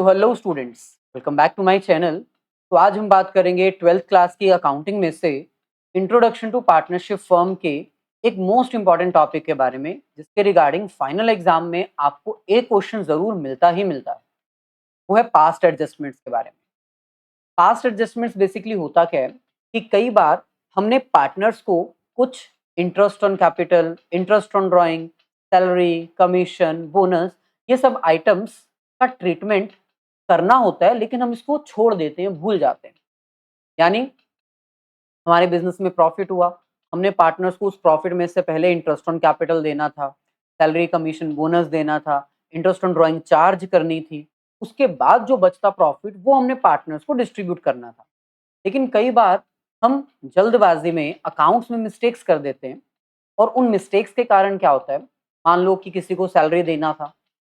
तो hello students, welcome back to my channel. तो आज हम बात करेंगे 12th क्लास की अकाउंटिंग में से इंट्रोडक्शन टू पार्टनरशिप फर्म के एक मोस्ट इंपॉर्टेंट टॉपिक के बारे में, जिसके रिगार्डिंग फाइनल एग्जाम में आपको एक क्वेश्चन जरूर मिलता ही मिलता है। वो है पास्ट एडजस्टमेंट्स के बारे में। पास्ट एडजस्टमेंट्स बेसिकली होता क्या है कि कई बार हमने पार्टनर्स को कुछ interest on capital, interest on drawing, salary, commission, bonus, ये सब आइटम्स का ट्रीटमेंट करना होता है, लेकिन हम इसको छोड़ देते हैं, भूल जाते हैं। यानी हमारे बिजनेस में प्रॉफिट हुआ, हमने पार्टनर्स को उस प्रॉफिट में से पहले इंटरेस्ट ऑन कैपिटल देना था, सैलरी, कमीशन, बोनस देना था, इंटरेस्ट ऑन ड्राइंग चार्ज करनी थी। उसके बाद जो बचता प्रॉफिट वो हमने पार्टनर्स को डिस्ट्रीब्यूट करना था। लेकिन कई बार हम जल्दबाजी में अकाउंट्स में मिस्टेक्स कर देते हैं, और उन मिस्टेक्स के कारण क्या होता है, मान लो कि किसी को सैलरी देना था,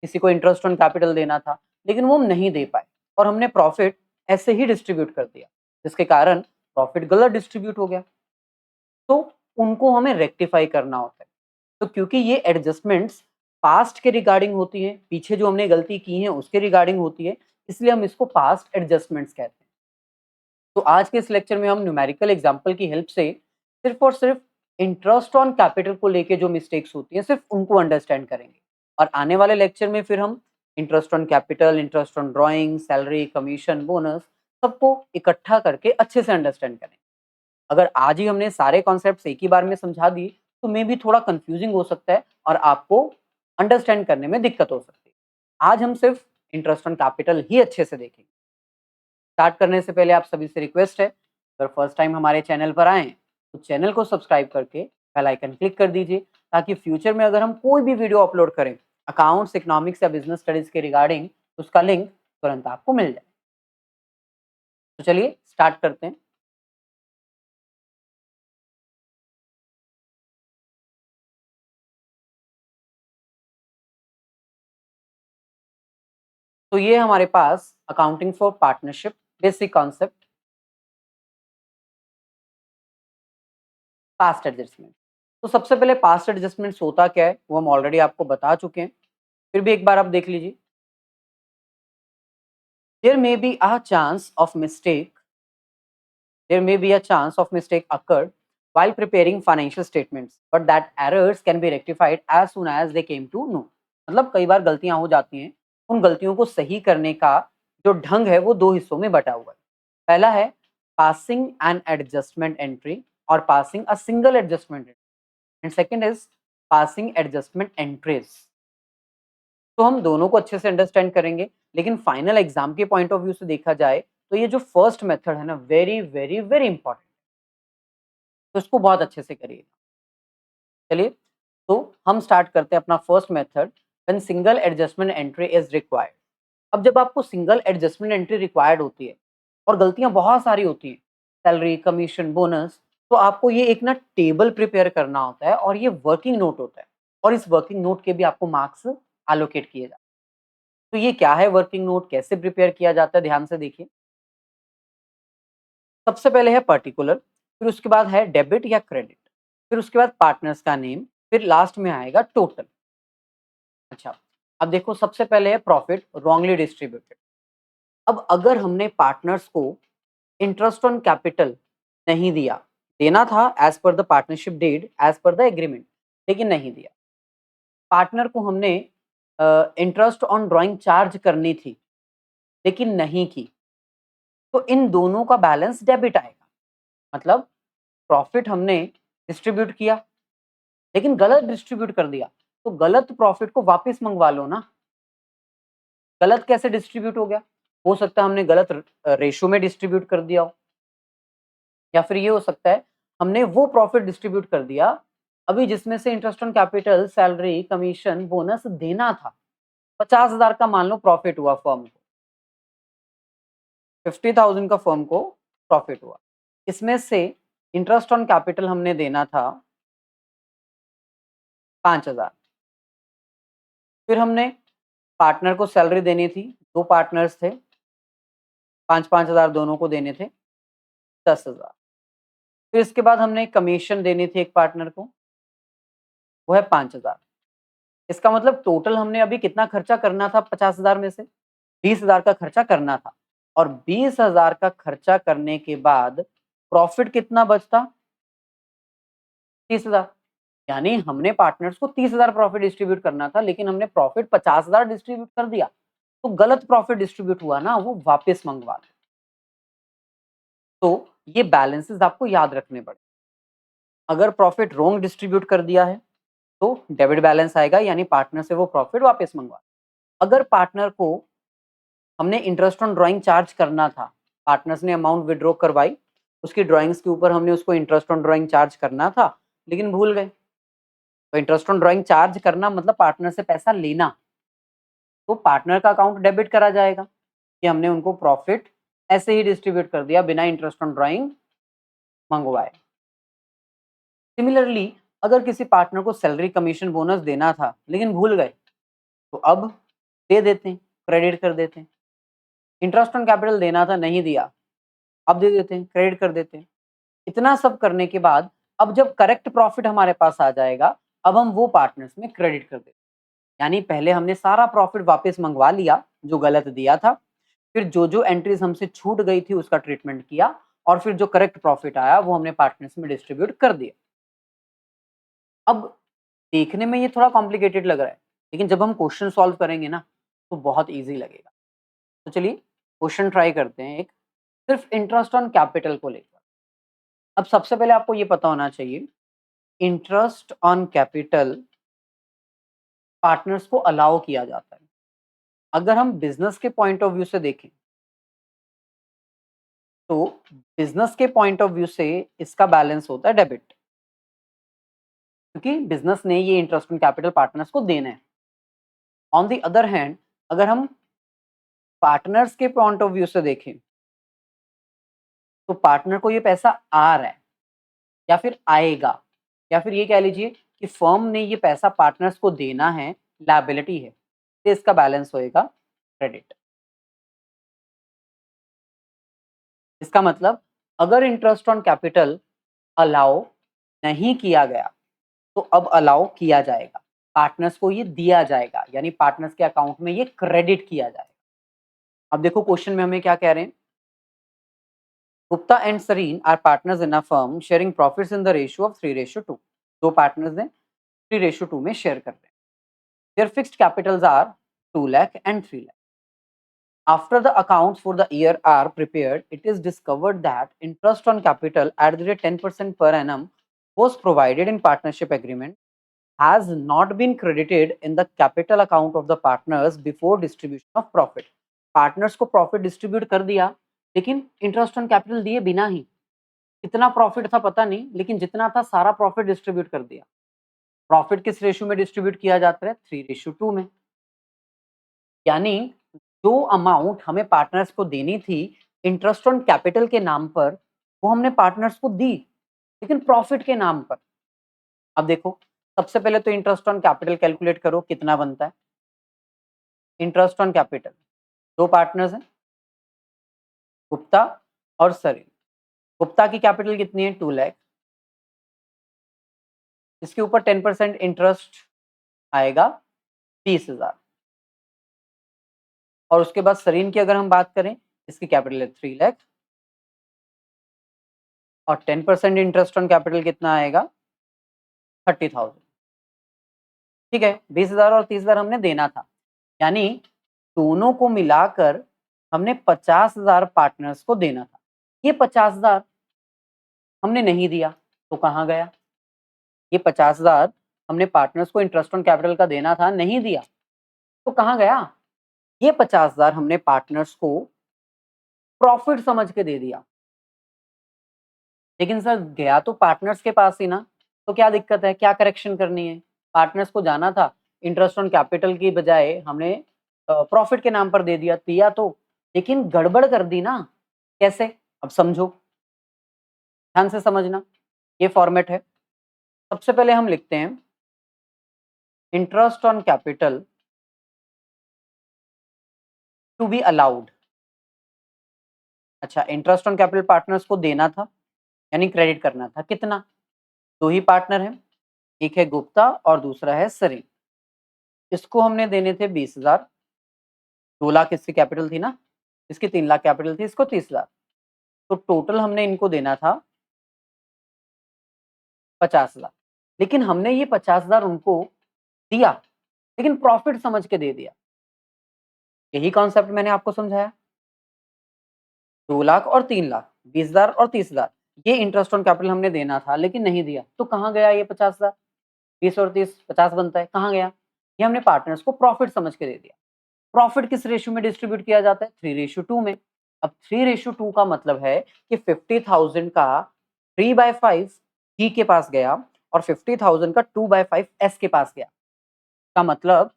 किसी को इंटरेस्ट ऑन कैपिटल देना था, लेकिन वो हम नहीं दे पाए और हमने प्रॉफिट ऐसे ही डिस्ट्रीब्यूट कर दिया, जिसके कारण प्रॉफिट गलत डिस्ट्रीब्यूट हो गया। तो उनको हमें रेक्टिफाई करना होता है। तो क्योंकि ये एडजस्टमेंट्स पास्ट के रिगार्डिंग होती हैं, पीछे जो हमने गलती की है उसके रिगार्डिंग होती है, इसलिए हम इसको पास्ट एडजस्टमेंट्स कहते हैं। तो आज के इस लेक्चर में हम न्यूमेरिकल एग्जांपल की हेल्प से सिर्फ और सिर्फ इंटरेस्ट ऑन कैपिटल को लेके जो मिस्टेक्स होती हैं सिर्फ उनको अंडरस्टैंड करेंगे, और आने वाले लेक्चर में फिर हम interest on capital, interest on drawing, salary, commission, bonus सबको इकट्ठा करके अच्छे से अंडरस्टैंड करेंगे। अगर आज ही हमने सारे कॉन्सेप्ट्स एक ही बार में समझा दी तो मे भी थोड़ा कंफ्यूजिंग हो सकता है और आपको अंडरस्टैंड करने में दिक्कत हो सकती है। आज हम सिर्फ इंटरेस्ट ऑन कैपिटल ही अच्छे से देखेंगे। स्टार्ट करने से पहले आप सभी से रिक्वेस्ट है, अगर फर्स्ट टाइम हमारे चैनल पर आए तो चैनल को सब्सक्राइब करके बेल आइकन क्लिक कर दीजिए, ताकि फ्यूचर में अगर हम कोई भी वीडियो अपलोड करें अकाउंट्स, इकोनॉमिक्स या बिजनेस स्टडीज के रिगार्डिंग, तो उसका लिंक तुरंत आपको मिल जाए। तो चलिए स्टार्ट करते हैं। तो ये हमारे पास accounting for partnership basic concept, past adjustment. तो सबसे पहले पास्ट एडजस्टमेंट्स होता क्या है वो हम ऑलरेडी आपको बता चुके हैं, फिर भी एक बार आप देख लीजिए। There may be a chance of mistake, there may be a chance of mistake occurred while preparing financial statements, but that errors can be rectified as soon as they came to know। मतलब कई बार गलतियां हो जाती हैं, उन गलतियों को सही करने का जो ढंग है वो दो हिस्सों में बटा हुआ है। पहला है पासिंग एन एडजस्टमेंट एंट्री और passing a single adjustment, and second is passing adjustment entries. तो हम दोनों को अच्छे से अंडरस्टैंड करेंगे, लेकिन फाइनल एग्जाम के पॉइंट ऑफ व्यू से देखा जाए तो ये जो फर्स्ट मेथड है ना, वेरी वेरी वेरी इंपॉर्टेंट, तो इसको बहुत अच्छे से करिए। चलिए, तो हम स्टार्ट करते हैं अपना first method, when single adjustment entry is required. अब जब आपको सिंगल एडजस्टमेंट एंट्री रिक्वायर्ड होती है और गलतियां बहुत सारी होती हैं, सैलरी, कमीशन, बोनस, तो आपको ये एक ना टेबल प्रिपेयर करना होता है और ये वर्किंग नोट होता है, और इस वर्किंग नोट के भी आपको मार्क्स एलोकेट किए जाते हैं। तो ये क्या है वर्किंग नोट, कैसे प्रिपेयर किया जाता है, ध्यान से देखिए। सबसे पहले है पर्टिकुलर, फिर उसके बाद है डेबिट या क्रेडिट, फिर उसके बाद पार्टनर्स का नेम, फिर लास्ट में आएगा टोटल। अच्छा, अब देखो सबसे पहले है प्रॉफिट रॉन्गली डिस्ट्रीब्यूटेड। अब अगर हमने पार्टनर्स को इंटरेस्ट ऑन कैपिटल नहीं दिया, देना था as per the partnership deed, as per the agreement, लेकिन नहीं दिया। पार्टनर को हमने इंटरेस्ट ऑन ड्राइंग चार्ज करनी थी, लेकिन नहीं की, तो इन दोनों का बैलेंस डेबिट आएगा। मतलब प्रॉफिट हमने डिस्ट्रीब्यूट किया, लेकिन गलत डिस्ट्रीब्यूट कर दिया, तो गलत प्रॉफिट को वापस मंगवा लो ना। गलत कैसे डिस्ट्रीब्यूट हो गया? हो सकता है हमने गलत रेशो में डिस्ट्रीब्यूट कर दिया हो, या फिर ये हो सकता है हमने वो प्रॉफिट डिस्ट्रीब्यूट कर दिया अभी जिसमें से interest on capital, salary, commission, bonus देना था। 50,000 का मान लो प्रॉफिट हुआ फर्म को, 50,000 का फर्म को प्रॉफिट हुआ, इसमें से इंटरेस्ट ऑन कैपिटल हमने देना था 5,000, फिर हमने पार्टनर को सैलरी देनी थी, दो पार्टनर्स थे, 5,000 दोनों को देने थे, 10,000। फिर इसके बाद हमने कमीशन देनी थी एक पार्टनर को, वो है 5,000। इसका मतलब टोटल हमने अभी कितना खर्चा करना था 50,000 में से? 20,000 का खर्चा करना था और 20,000 का खर्चा करने के बाद प्रॉफिट कितना बचता? 30,000। यानी हमने पार्टनर्स को 30,000 प्रॉफिट डिस्ट्रीब्यूट करना था, लेकिन हमने प्रॉफिट 50,000 डिस्ट्रीब्यूट कर दिया। तो गलत प्रॉफिट डिस्ट्रीब्यूट हुआ ना, वो वापस मंगवा लो। तो ये बैलेंसेस आपको याद रखने पड़े। अगर प्रॉफिट रॉन्ग डिस्ट्रीब्यूट कर दिया है तो डेबिट बैलेंस आएगा, यानी पार्टनर से वो प्रॉफिट वापस मंगवा। अगर पार्टनर को हमने इंटरेस्ट ऑन ड्राइंग चार्ज करना था, पार्टनर्स ने अमाउंट विड्रॉ करवाई, उसकी ड्राइंग्स के ऊपर हमने उसको इंटरेस्ट ऑन ड्राइंग चार्ज करना था, लेकिन भूल गए। तो इंटरेस्ट ऑन ड्राइंग चार्ज करना मतलब पार्टनर से पैसा लेना, तो पार्टनर का अकाउंट डेबिट करा जाएगा कि हमने उनको प्रॉफिट ऐसे ही डिस्ट्रीब्यूट कर दिया बिना इंटरेस्ट ऑन ड्राइंग मंगवाए। सिमिलरली, अगर किसी पार्टनर को सैलरी कमीशन बोनस देना था लेकिन भूल गए, तो अब दे देते हैं, क्रेडिट कर देते हैं। इंटरेस्ट ऑन कैपिटल देना था, नहीं दिया, अब दे देते हैं, क्रेडिट कर देते हैं। इतना सब करने के बाद अब जब करेक्ट प्रॉफिट हमारे पास आ जाएगा, अब हम वो पार्टनर्स में क्रेडिट कर देते हैं। यानी पहले हमने सारा प्रॉफिट वापस मंगवा लिया जो गलत दिया था, फिर जो एंट्रीज हमसे छूट गई थी उसका ट्रीटमेंट किया, और फिर जो करेक्ट प्रॉफिट आया वो हमने पार्टनर्स में डिस्ट्रीब्यूट कर दिया। अब देखने में ये थोड़ा कॉम्प्लिकेटेड लग रहा है, लेकिन जब हम क्वेश्चन सॉल्व करेंगे ना तो बहुत ईजी लगेगा। तो चलिए क्वेश्चन ट्राई करते हैं, एक सिर्फ इंटरेस्ट ऑन कैपिटल को लेकर। अब सबसे पहले आपको ये पता होना चाहिए, इंटरेस्ट ऑन कैपिटल पार्टनर्स को अलाउ किया जाता है। अगर हम बिजनेस के पॉइंट ऑफ व्यू से देखें तो बिजनेस के पॉइंट ऑफ व्यू से इसका बैलेंस होता है डेबिट, क्योंकि बिजनेस ने ये इंटरेस्ट ऑन कैपिटल पार्टनर्स को देना है। ऑन द अदर हैंड, अगर हम पार्टनर्स के पॉइंट ऑफ व्यू से देखें तो पार्टनर को ये पैसा आ रहा है या फिर आएगा, या फिर ये कह लीजिए कि फर्म ने ये पैसा पार्टनर्स को देना है, लायबिलिटी है, तो इसका बैलेंस होएगा क्रेडिट। इसका मतलब अगर इंटरेस्ट ऑन कैपिटल अलाउ नहीं किया गया तो अब अलाउ किया जाएगा, पार्टनर्स को ये दिया जाएगा, यानी पार्टनर्स के अकाउंट में ये क्रेडिट किया जाएगा। अब देखो क्वेश्चन में हमें क्या कह रहे हैं, Gupta and Sarin are partners in a firm sharing profits in the ratio of 3:2। दो पार्टनर्स हैं 3:2 में शेयर कर रहे हैं। Their fixed capitals are 2 lakh and 3 lakh. After the accounts for the year are prepared, it is discovered that interest on capital at the rate 10% per annum was provided in partnership agreement has not been credited in the capital account of the partners before distribution of profit. Partners को profit distribute कर दिया, लेकिन interest on capital दिए बिना ही। कितना profit था पता नहीं, लेकिन जितना था सारा profit distribute कर दिया। Profit किस रेशियो में distribute किया जाता है? 3:2 में। यानी जो अमाउंट हमें पार्टनर्स को देनी थी इंटरेस्ट ऑन कैपिटल के नाम पर, वो हमने पार्टनर्स को दी, लेकिन प्रॉफिट के नाम पर। अब देखो, सबसे पहले तो इंटरेस्ट ऑन कैपिटल कैलकुलेट करो, कितना बनता है। इंटरेस्ट ऑन कैपिटल, दो पार्टनर्स हैं, गुप्ता और सरीन। गुप्ता की कैपिटल कितनी है? 2 लाख। इसके ऊपर 10% इंटरेस्ट आएगा 20,000। और उसके बाद सरीन की अगर हम बात करें, इसकी कैपिटल है 3 लाख और 10% इंटरेस्ट ऑन कैपिटल कितना आएगा? 30,000। ठीक है, 20,000 और 30,000 हमने देना था, यानी दोनों को मिलाकर हमने 50,000 पार्टनर्स को देना था। ये 50,000 हमने नहीं दिया, तो कहाँ गया? ये 50,000 हमने पार्टनर्स को इंटरेस्ट ऑन कैपिटल का देना था, नहीं दिया, तो कहाँ गया? ये 50,000 हमने पार्टनर्स को प्रॉफिट समझ के दे दिया। लेकिन सर गया तो पार्टनर्स के पास ही ना, तो क्या दिक्कत है? क्या करेक्शन करनी है? पार्टनर्स को जाना था, इंटरेस्ट ऑन कैपिटल की बजाय हमने प्रॉफिट के नाम पर दे दिया तो, लेकिन गड़बड़ कर दी ना। कैसे? अब समझो, ध्यान से समझना, ये फॉर्मेट है। सबसे पहले हम लिखते हैं interest on capital to be allowed. अच्छा, इंटरेस्ट ऑन कैपिटल पार्टनर्स को देना था, यानी क्रेडिट करना था। कितना? दो ही पार्टनर हैं, एक है गुप्ता और दूसरा है सरीन। इसको हमने देने थे 20,000, 2 लाख इसकी कैपिटल थी ना, इसकी 3 लाख कैपिटल थी, इसको 30 लाख, तो टोटल हमने इनको देना था 50 लाख। लेकिन हमने ये 50,000 उनको दिया, लेकिन प्रॉफिट समझ के दे दिया। यही कॉन्सेप्ट मैंने आपको समझाया। 2 लाख और 3 लाख, 20,000 और 30,000, ये इंटरेस्ट ऑन कैपिटल हमने देना था लेकिन नहीं दिया, तो कहाँ गया ये 50,000? 20 और 30 50 बनता है, कहाँ गया? ये हमने पार्टनर्स को प्रॉफिट समझ के दे दिया। प्रॉफिट किस रेशियो में डिस्ट्रीब्यूट किया जाता है? 3:2 में। अब 3:2 का मतलब है कि 50,000 का 3/5 जी के पास गया और 50,000 का 2/5 एस के पास गया। का मतलब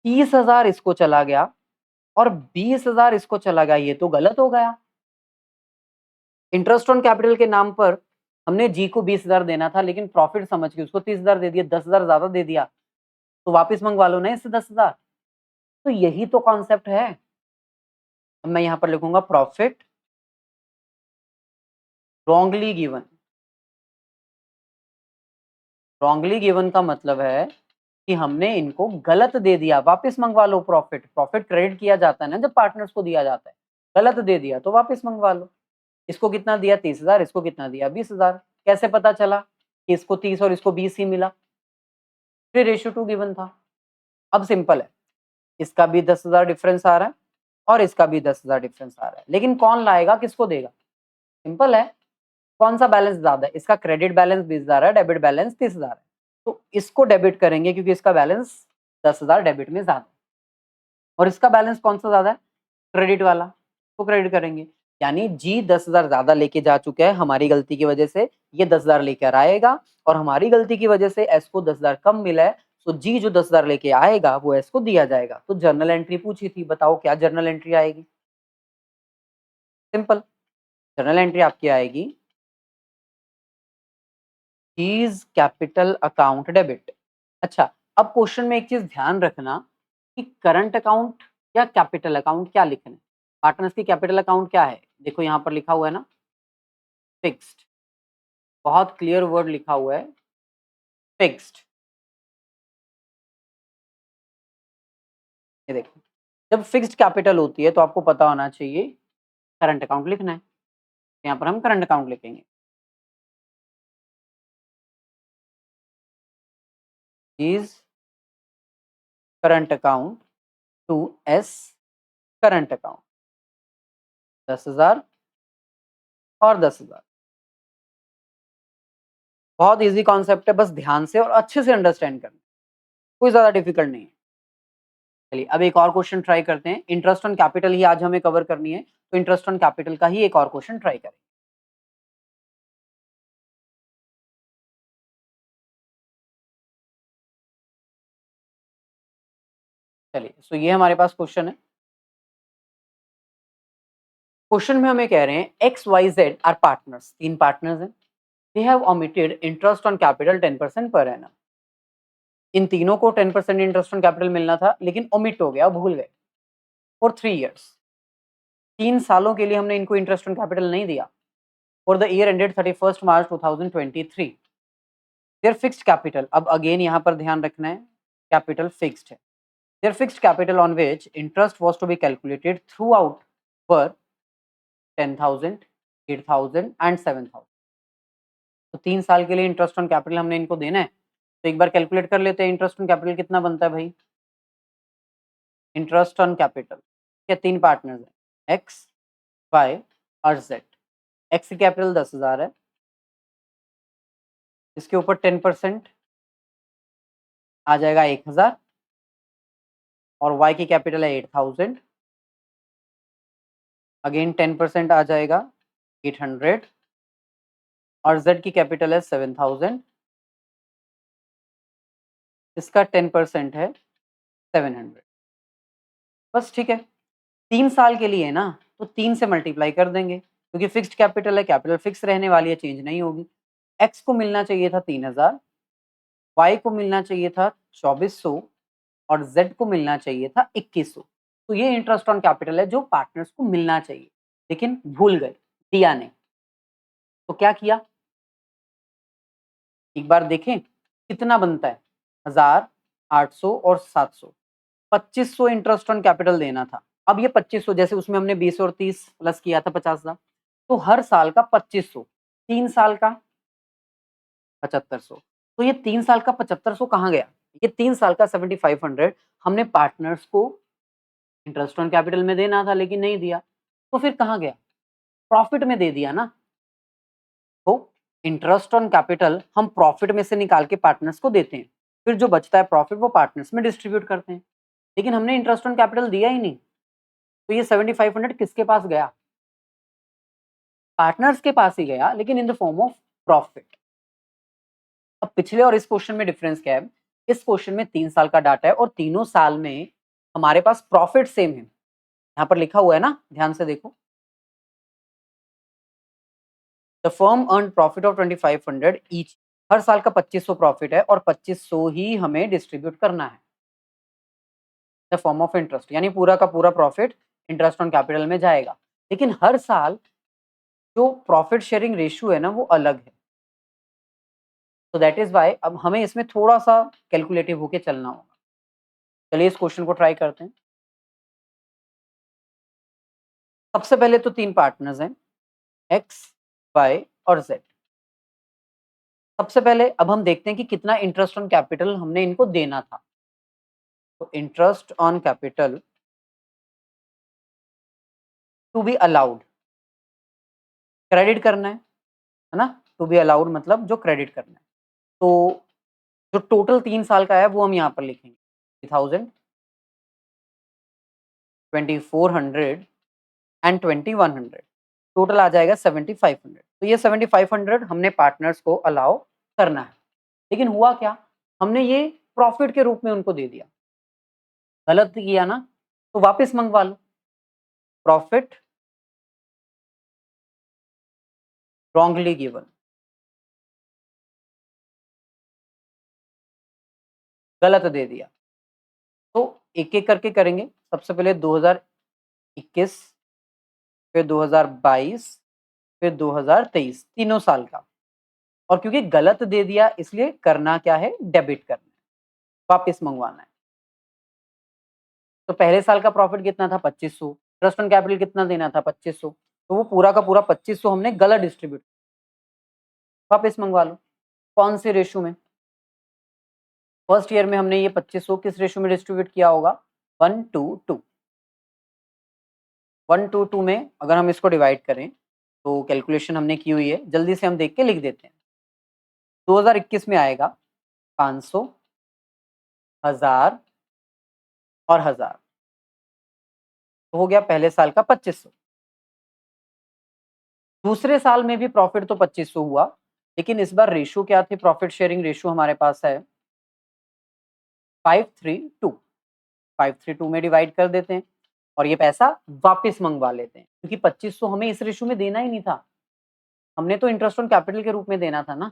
30,000 इसको चला गया और 20,000 इसको चला गया, ये तो गलत हो गया। इंटरेस्ट ऑन कैपिटल के नाम पर हमने जी को 20,000 देना था, लेकिन प्रॉफिट समझ के उसको 30,000 दे दिया, 10,000 ज्यादा दे दिया, तो वापस मंगवा लो ना इससे 10,000। तो यही तो कॉन्सेप्ट है। अब मैं यहां पर लिखूंगा profit wrongly given. Wrongly given का मतलब है कि हमने इनको गलत दे दिया, वापस मंगवा लो प्रॉफिट। प्रॉफिट क्रेडिट किया जाता है ना जब पार्टनर्स को दिया जाता है, गलत दे दिया तो वापस मंगवा लो। इसको कितना दिया? 30,000, इसको कितना दिया? 20,000। कैसे पता चला कि इसको 30 और इसको 20 ही मिला? 3:2 गिवन था। अब सिंपल है, इसका भी 10,000 डिफरेंस आ रहा है और इसका भी 10,000 डिफरेंस आ रहा है, लेकिन कौन लाएगा, किसको देगा? सिंपल है, कौन सा बैलेंस ज्यादा है? इसका क्रेडिट बैलेंस 20,000 है, डेबिट बैलेंस 30,000 है, तो इसको डेबिट करेंगे क्योंकि इसका बैलेंस 10,000 डेबिट में ज्यादा है। और इसका बैलेंस कौन सा ज्यादा है? क्रेडिट वाला, तो क्रेडिट करेंगे। यानी जी 10,000 ज्यादा लेके जा चुका है, हमारी गलती की वजह से ये 10,000 लेकर आएगा, और हमारी गलती की वजह से एस को 10,000 कम मिला है, तो जी जो 10,000 लेके आएगा वो एस को दिया जाएगा। तो जर्नल एंट्री पूछी थी, बताओ क्या जर्नल एंट्री आएगी? सिंपल, जर्नल एंट्री आपकी आएगी चीज कैपिटल अकाउंट डेबिट। अच्छा, अब क्वेश्चन में एक चीज ध्यान रखना कि करंट अकाउंट या कैपिटल अकाउंट क्या लिखना है। पार्टनर्स की कैपिटल अकाउंट क्या है? देखो यहाँ पर लिखा हुआ है ना, फिक्स्ड। बहुत क्लियर वर्ड लिखा हुआ है, फिक्स्ड। ये देखो, जब फिक्स्ड कैपिटल होती है तो आपको पता होना चाहिए करंट अकाउंट लिखना है। यहाँ पर हम करंट अकाउंट लिखेंगे, is current account to S current account 10,000 और 10,000। बहुत इजी कॉन्सेप्ट है, बस ध्यान से और अच्छे से अंडरस्टैंड करना, कोई ज्यादा डिफिकल्ट नहीं है। चलिए अब एक और क्वेश्चन ट्राई करते हैं। इंटरेस्ट ऑन कैपिटल ही आज हमें कवर करनी है, तो इंटरेस्ट ऑन कैपिटल का ही एक और क्वेश्चन ट्राई करें। चलिए, सो ये हमारे पास क्वेश्चन है। क्वेश्चन में हमें कह रहे हैं X Y Z are partners, 3 partners हैं। They have omitted interest on capital 10% per annum. इन तीनों को 10% इंटरेस्ट ऑन कैपिटल मिलना था, लेकिन ओमिट हो गया, भूल गए। फॉर 3 ईयर्स, 3 सालों के लिए हमने इनको इंटरेस्ट ऑन कैपिटल नहीं दिया। For the year ended 31 March 2023, their fixed capital, अब अगेन यहाँ पर ध्यान रखना है, कैपिटल फिक्स्ड है। Their fixed capital on which interest was to be calculated throughout were 10,000, 8,000 and 7,000। तो 3 साल के लिए इंटरेस्ट ऑन कैपिटल हमने इनको देना है, तो एक बार कैलकुलेट कर लेते हैं इंटरेस्ट ऑन कैपिटल कितना बनता है भाई। इंटरेस्ट ऑन कैपिटल के 3 पार्टनर्स हैं, एक्स, वाई और जेड। एक्स की कैपिटल 10,000 है, इसके ऊपर 10% आ जाएगा 1,000, और वाई की कैपिटल है 8,000, अगेन 10% आ जाएगा 800, और जेड की कैपिटल है 7,000, इसका 10% है 700। बस ठीक है, 3 साल के लिए ना, तो 3 से मल्टीप्लाई कर देंगे क्योंकि फिक्स्ड कैपिटल है, कैपिटल फिक्स रहने वाली है, चेंज नहीं होगी। एक्स को मिलना चाहिए था 3,000, वाई को मिलना चाहिए था 2,400, और जेड को मिलना चाहिए था 2,100। तो ये इंटरेस्ट ऑन कैपिटल है जो पार्टनर्स को मिलना चाहिए, लेकिन भूल गए, दिया नहीं। तो क्या किया, एक बार देखें कितना बनता है, 1,000, 800 और 700। 2500 इंटरेस्ट ऑन कैपिटल देना था। अब ये 2500 जैसे उसमें हमने 20 और 30 प्लस किया था 50,000, तो हर साल का 2500, 3 साल का 7500। तो ये 3 साल का 7500 कहाँ गया? ये 3 साल का 7500 हमने पार्टनर्स को इंटरेस्ट ऑन कैपिटल में देना था लेकिन नहीं दिया, तो फिर कहाँ गया? प्रॉफिट में दे दिया ना। तो इंटरेस्ट ऑन कैपिटल हम प्रॉफिट में से निकाल के पार्टनर्स को देते हैं, फिर जो बचता है प्रॉफिट वो पार्टनर्स में डिस्ट्रीब्यूट करते हैं, लेकिन हमने इंटरेस्ट ऑन कैपिटल दिया ही नहीं। तो ये 7500 किसके पास गया? पार्टनर्स के पास ही गया, लेकिन in the form of profit. अब पिछले और इस क्वेश्चन में डिफरेंस क्या है? इस क्वेश्चन में 3 साल का डाटा है और तीनों साल में हमारे पास प्रॉफिट सेम है। यहाँ पर लिखा हुआ है ना, ध्यान से देखो। The firm earn profit of 2500 each. हर साल का 2500 प्रॉफिट है और 2500 ही हमें डिस्ट्रीब्यूट करना है द फॉर्म ऑफ इंटरेस्ट, यानी पूरा का पूरा प्रॉफिट इंटरेस्ट ऑन कैपिटल में जाएगा। लेकिन हर साल जो प्रॉफिट शेयरिंग रेशियो है ना वो अलग है। तो दैट इज वाई अब हमें इसमें थोड़ा सा कैलकुलेटिव होके चलना होगा। चलिए इस क्वेश्चन को ट्राई करते हैं। सबसे पहले तो 3 पार्टनर्स हैं, एक्स, वाई और जेड। सबसे पहले अब हम देखते हैं कि कितना इंटरेस्ट ऑन कैपिटल हमने इनको देना था। तो interest on capital to be allowed, credit करना है ना। टू बी अलाउड मतलब जो क्रेडिट करना है। तो जो टोटल 3 साल का है वो हम यहाँ पर लिखेंगे 3000, 2400 एंड 2100। टोटल आ जाएगा 7500। तो ये 7500 हमने पार्टनर्स को अलाउ करना है। लेकिन हुआ क्या? हमने ये प्रॉफिट के रूप में उनको दे दिया। गलत किया ना, तो वापस मंगवा लो। प्रॉफिट रॉन्गली गिवन, गलत दे दिया। तो एक एक करके करेंगे। सबसे पहले 2021, फिर 2022, फिर 2023, तीनों साल का। और क्योंकि गलत दे दिया इसलिए करना क्या है? डेबिट करना है, वापस मंगवाना है। तो पहले साल का प्रॉफिट कितना था? 2500। ट्रस्ट ऑन कैपिटल कितना देना था? 2500। तो वो पूरा का पूरा 2500 हमने गलत डिस्ट्रीब्यूट, वापस मंगवा लो। कौन से रेशियो में? फर्स्ट ईयर में हमने ये 2500 किस रेशियो में डिस्ट्रीब्यूट किया होगा? 1:2। 1:2 में अगर हम इसको डिवाइड करें तो कैलकुलेशन हमने की हुई है, जल्दी से हम देख के लिख देते हैं। 2021 में आएगा 500, 1000 और 1000। तो हो गया पहले साल का 2500। दूसरे साल में भी प्रॉफिट तो 2500 हुआ, लेकिन इस बार रेशियो क्या थे? प्रॉफिट शेयरिंग रेशियो हमारे पास है 5:3:2। 5:3:2 में डिवाइड कर देते हैं और ये पैसा वापस मंगवा लेते हैं, क्योंकि 2500 हमें इस रेशियो में देना ही नहीं था। हमने तो इंटरेस्ट ऑन कैपिटल के रूप में देना था ना।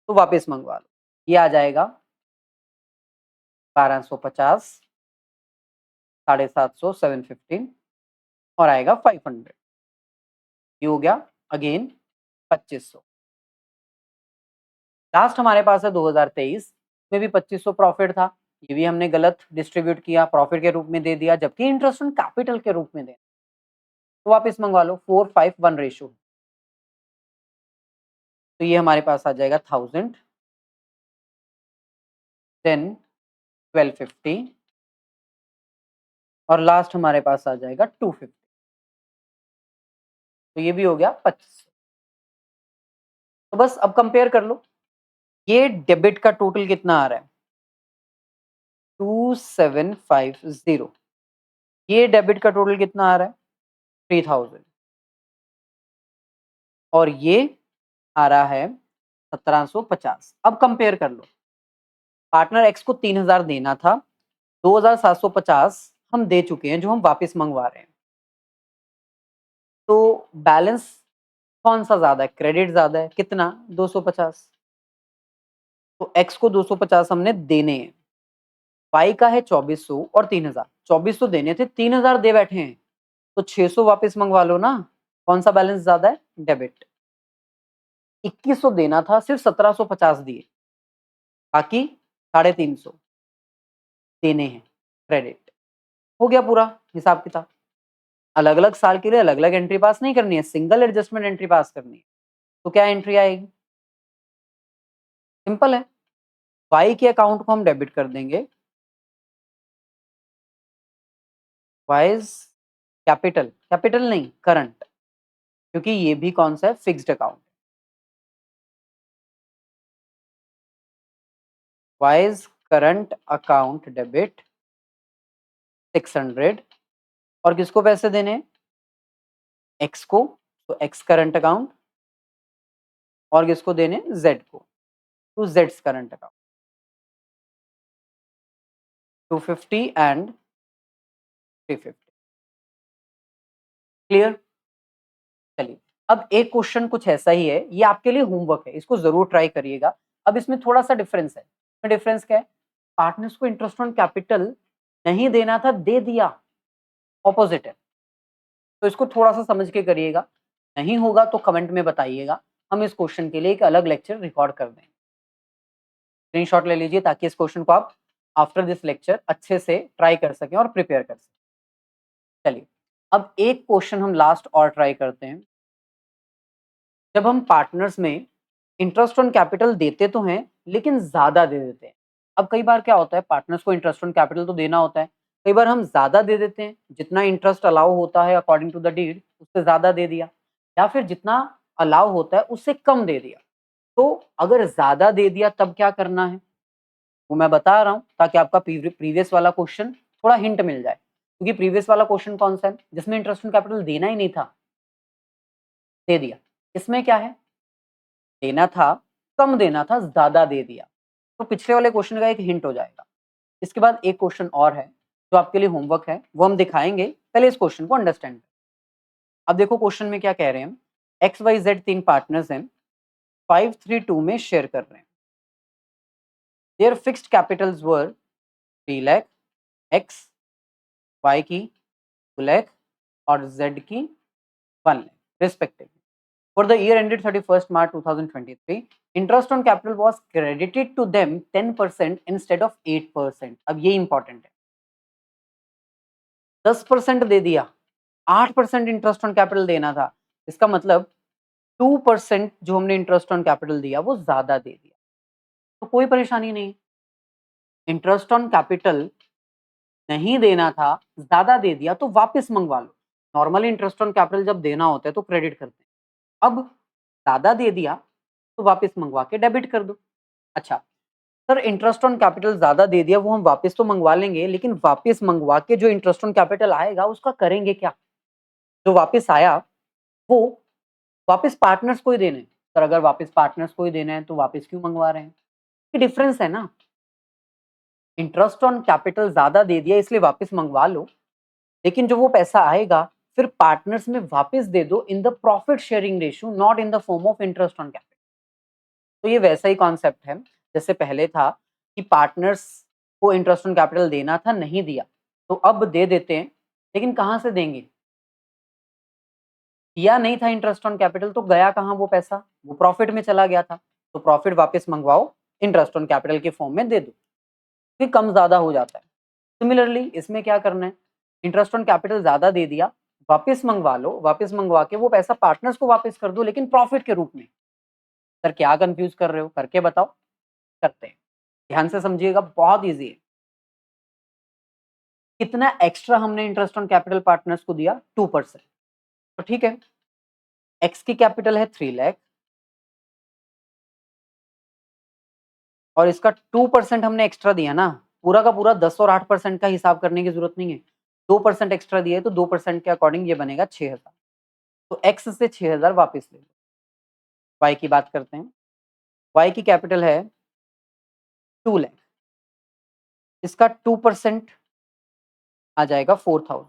तो वापस मंगवा लो। ये आ जाएगा 1250, 750, 715 और आएगा 500। ये हो गया अगेन 2500। लास्ट हमारे पास है 2023 में भी 2500 प्रॉफिट था। ये भी हमने गलत डिस्ट्रीब्यूट किया, प्रॉफिट के रूप में दे दिया, जबकि इंटरेस्ट ऑन कैपिटल के रूप में देना। तो वापस मंगवा लो। 4:5:1 रेशियो। तो ये हमारे पास आ जाएगा 1000, देन 1250 और लास्ट हमारे पास आ जाएगा 250। तो ये भी हो गया 2500। तो बस अब कंपेयर कर लो, ये डेबिट का टोटल कितना आ रहा है? 2750। ये डेबिट का टोटल कितना आ रहा है? 3000। और ये आ रहा है 1750। अब कंपेयर कर लो। पार्टनर एक्स को 3000 देना था, 2750 हम दे चुके हैं जो हम वापस मंगवा रहे हैं। तो बैलेंस कौन सा ज्यादा है? क्रेडिट ज्यादा है। कितना? 250। तो एक्स को 250 हमने देने हैं। वाई का है 2400 और 3000। 2400 देने थे, 3000 दे बैठे हैं, तो 600 वापस मंगवा लो ना। कौन सा बैलेंस ज्यादा है? डेबिट। 2100 देना था, सिर्फ 1750 दिए, बाकी 350 देने हैं क्रेडिट। हो गया पूरा हिसाब किताब। अलग अलग साल के लिए अलग अलग एंट्री पास नहीं करनी है, सिंगल एडजस्टमेंट एंट्री पास करनी है। तो क्या एंट्री आएगी? सिंपल है, वाई के अकाउंट को हम डेबिट कर देंगे, वाइज कैपिटल, कैपिटल नहीं करंट, क्योंकि ये भी कौन सा है? Fixed account. Wise current account debit 600, और किसको पैसे देने? एक्स को, तो एक्स करंट अकाउंट, और किसको देने? जेड को, टू जेड्स करंट अकाउंट 250 एंड 350। क्लियर? चलिए, अब एक क्वेश्चन कुछ ऐसा ही है, ये आपके लिए होमवर्क है, इसको जरूर ट्राई करिएगा। अब इसमें थोड़ा सा डिफरेंस है। डिफरेंस क्या है? पार्टनर्स को इंटरेस्ट ऑन कैपिटल नहीं देना था, दे दिया, ऑपोजिट है। तो इसको थोड़ा सा समझ के करिएगा, नहीं होगा तो कमेंट में बताइएगा, हम इस क्वेश्चन के लिए एक अलग लेक्चर रिकॉर्ड कर देंगे। स्क्रीनशॉट ले लीजिए ताकि इस क्वेश्चन को आप आफ्टर दिस लेक्चर अच्छे से ट्राई कर सकें और प्रिपेयर कर सकें। चलिए, अब एक क्वेश्चन हम लास्ट और ट्राई करते हैं। जब हम पार्टनर्स में इंटरेस्ट ऑन कैपिटल देते तो हैं, लेकिन ज्यादा दे देते हैं। अब कई बार क्या होता है, पार्टनर्स को इंटरेस्ट ऑन कैपिटल तो देना होता है, कई बार हम ज्यादा दे देते हैं, जितना इंटरेस्ट अलाउ होता है अकॉर्डिंग टू द डीड उससे ज्यादा दे दिया, या फिर जितना अलाउ होता है उससे कम दे दिया। तो अगर ज्यादा दे दिया तब क्या करना है, वो मैं बता रहा हूँ ताकि आपका प्रीवियस वाला क्वेश्चन थोड़ा हिंट मिल जाए। क्योंकि प्रीवियस वाला क्वेश्चन कौन सा है, जिसमें इंटरेस्ट ऑन कैपिटल देना ही नहीं था, दे दिया। इसमें क्या है, देना था, कम देना था, ज्यादा दे दिया। तो पिछले वाले क्वेश्चन का एक हिंट हो जाएगा। इसके बाद एक क्वेश्चन और है जो आपके लिए होमवर्क है, वो हम दिखाएंगे, पहले इस क्वेश्चन को अंडरस्टैंड करें। अब देखो क्वेश्चन में क्या कह रहे हैं, एक्स वाई जेड तीन पार्टनर्स हैं, 532 में शेयर कर रहे हैं। Their fixed capitals were 3 lakh, X Y की 2 लाख और जेड की 1 lakh respectively. For the year ended 31st March 2023, interest on capital was credited to them 10% instead of 8%. अब ये इंपॉर्टेंट है, 10% दे दिया, 8% इंटरेस्ट ऑन कैपिटल देना था। इसका मतलब 2% जो हमने इंटरेस्ट ऑन कैपिटल दिया वो ज्यादा दे दिया। तो कोई परेशानी नहीं, इंटरेस्ट ऑन कैपिटल नहीं देना था, ज्यादा दे दिया तो वापस मंगवा लो। नॉर्मली इंटरेस्ट ऑन कैपिटल जब देना होता है तो क्रेडिट करते हैं, अब ज्यादा दे दिया तो वापस मंगवा के डेबिट कर दो। अच्छा सर, इंटरेस्ट ऑन कैपिटल ज्यादा दे दिया, वो हम वापस तो मंगवा लेंगे, लेकिन वापस मंगवा के जो इंटरेस्ट ऑन कैपिटल आएगा उसका करेंगे क्या? जो वापस आया वो वापस पार्टनर्स को ही देने हैं। सर अगर वापस पार्टनर्स को ही देना है तो वापस क्यों मंगवा रहे हैं? ये डिफरेंस है ना, इंटरेस्ट ऑन कैपिटल ज्यादा दे दिया इसलिए वापस मंगवा लो, लेकिन जो वो पैसा आएगा फिर पार्टनर्स में वापस दे दो in the profit sharing ratio, not in the form of interest on capital. तो ये वैसा ही कॉन्सेप्ट है जैसे पहले था कि पार्टनर्स को इंटरेस्ट ऑन कैपिटल देना था, नहीं दिया, तो अब दे देते हैं, लेकिन कहाँ से देंगे? दिया नहीं था इंटरेस्ट ऑन कैपिटल तो गया कहाँ वो पैसा? वो प्रॉफिट में चला गया था, तो प्रॉफिट वापस मंगवाओ, इंटरेस्ट ऑन कैपिटल के फॉर्म में दे दो, फिर कम ज्यादा हो जाता है। सिमिलरली इसमें क्या करना है, इंटरेस्ट ऑन कैपिटल ज्यादा दे दिया, वापस मंगवा लो, वापस मंगवा के वो पैसा पार्टनर्स को वापस कर दो, लेकिन प्रॉफिट के रूप में। सर क्या कंफ्यूज कर रहे हो, करके बताओ। करते हैं, ध्यान से समझिएगा, बहुत इजी है। कितना एक्स्ट्रा हमने इंटरेस्ट ऑन कैपिटल पार्टनर्स को दिया? 2%। तो ठीक है, एक्स की कैपिटल है 3 लाख और इसका 2% हमने एक्स्ट्रा दिया ना, पूरा का पूरा 10 और 8% का हिसाब करने की जरूरत नहीं है, 2% एक्स्ट्रा दिया है तो 2% के अकॉर्डिंग ये बनेगा 6000। तो एक्स से 6000 वापस ले लो। वाई की बात करते हैं, वाई की कैपिटल है 2 लाख, इसका 2% आ जाएगा 4000,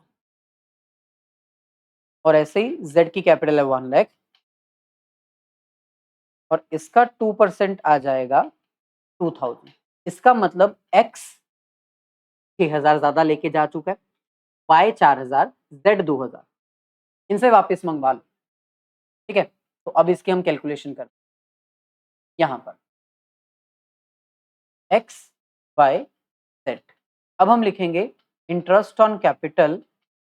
और ऐसे ही जेड की कैपिटल है 1 लाख और इसका 2% आ जाएगा 2000। इसका मतलब एक्स 6000 ज्यादा लेके जा चुका है, वाई 4000, जेड 2000, इनसे वापस मंगवा लो। ठीक है, तो अब इसकी हम कैलकुलेशन करते हैं। यहाँ पर एक्स वाई जेड, अब हम लिखेंगे interest on capital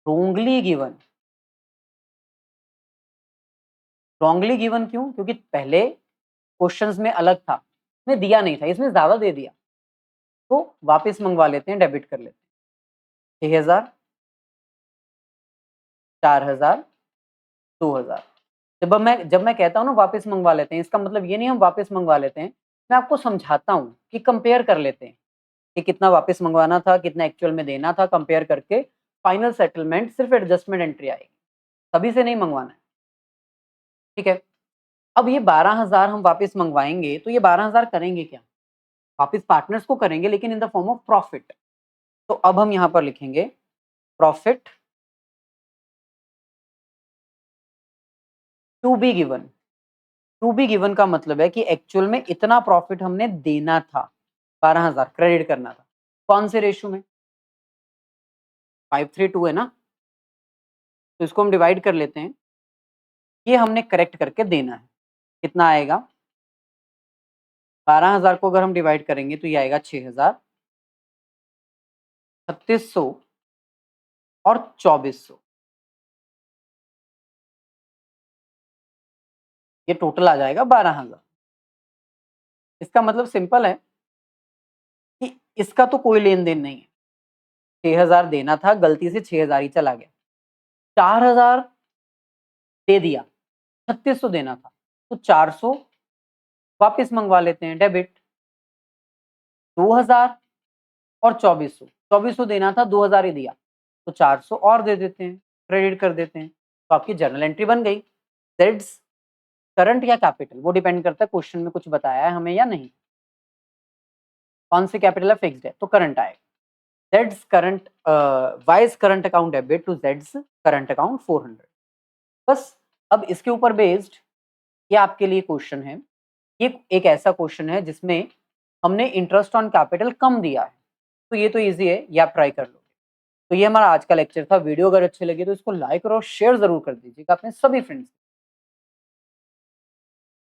wrongly given. Wrongly given क्यों? क्योंकि पहले क्वेश्चंस में अलग था, इसमें दिया नहीं था, इसमें ज्यादा दे दिया, तो वापस मंगवा लेते हैं, डेबिट कर लेते हैं। 6,000, 4,000, 2,000। जब मैं कहता हूँ ना वापस मंगवा लेते हैं, इसका मतलब ये नहीं हम वापस मंगवा लेते हैं, मैं आपको समझाता हूँ कि कंपेयर कर लेते हैं कि कितना वापस मंगवाना था, कितना एक्चुअल में देना था, कंपेयर करके फाइनल सेटलमेंट सिर्फ एडजस्टमेंट एंट्री आएगी, सभी से नहीं मंगवाना है। ठीक है, अब ये 12,000 हम वापस मंगवाएंगे तो ये 12,000 करेंगे क्या? वापस पार्टनर्स को करेंगे, लेकिन in the form of profit. तो अब हम यहाँ पर लिखेंगे profit to be given. To be given का मतलब है कि एक्चुअल में इतना प्रॉफिट हमने देना था, 12,000 क्रेडिट करना था। कौन से रेशियो में? 5:3:2 है ना, तो इसको हम डिवाइड कर लेते हैं, ये हमने करेक्ट करके देना है। कितना आएगा? 12,000 को अगर हम डिवाइड करेंगे तो ये आएगा 6,000, 3,600 और 2,400। ये टोटल आ जाएगा 12,000। इसका मतलब सिंपल है कि इसका तो कोई लेन देन नहीं है, 6,000 देना था, गलती से 6,000 ही चला गया, 4,000 दे दिया, 3,600 देना था, तो 400 वापस मंगवा लेते हैं, डेबिट। 2,000 और 2,400, 2,400 देना था, 2,000 ही दिया, तो 400 और दे देते हैं, क्रेडिट कर देते हैं, तो आपकी जर्नल एंट्री बन गई। दैट्स करंट या कैपिटल, वो डिपेंड करता है क्वेश्चन में कुछ बताया है हमें या नहीं। कौन सी कैपिटल है? फिक्स्ड है, तो करंट आएगा। Z's current, Y's current account debit to Z's current account 400। बस अब इसके ऊपर बेस्ड ये आपके लिए क्वेश्चन है। ये एक ऐसा क्वेश्चन है जिसमें हमने इंटरेस्ट ऑन कैपिटल कम दिया है, तो ये तो इजी है, ये आप ट्राई कर लो। तो ये हमारा आज का लेक्चर था। वीडियो अगर अच्छे लगे तो इसको लाइक और शेयर जरूर कर दीजिएगा अपने सभी फ्रेंड्स।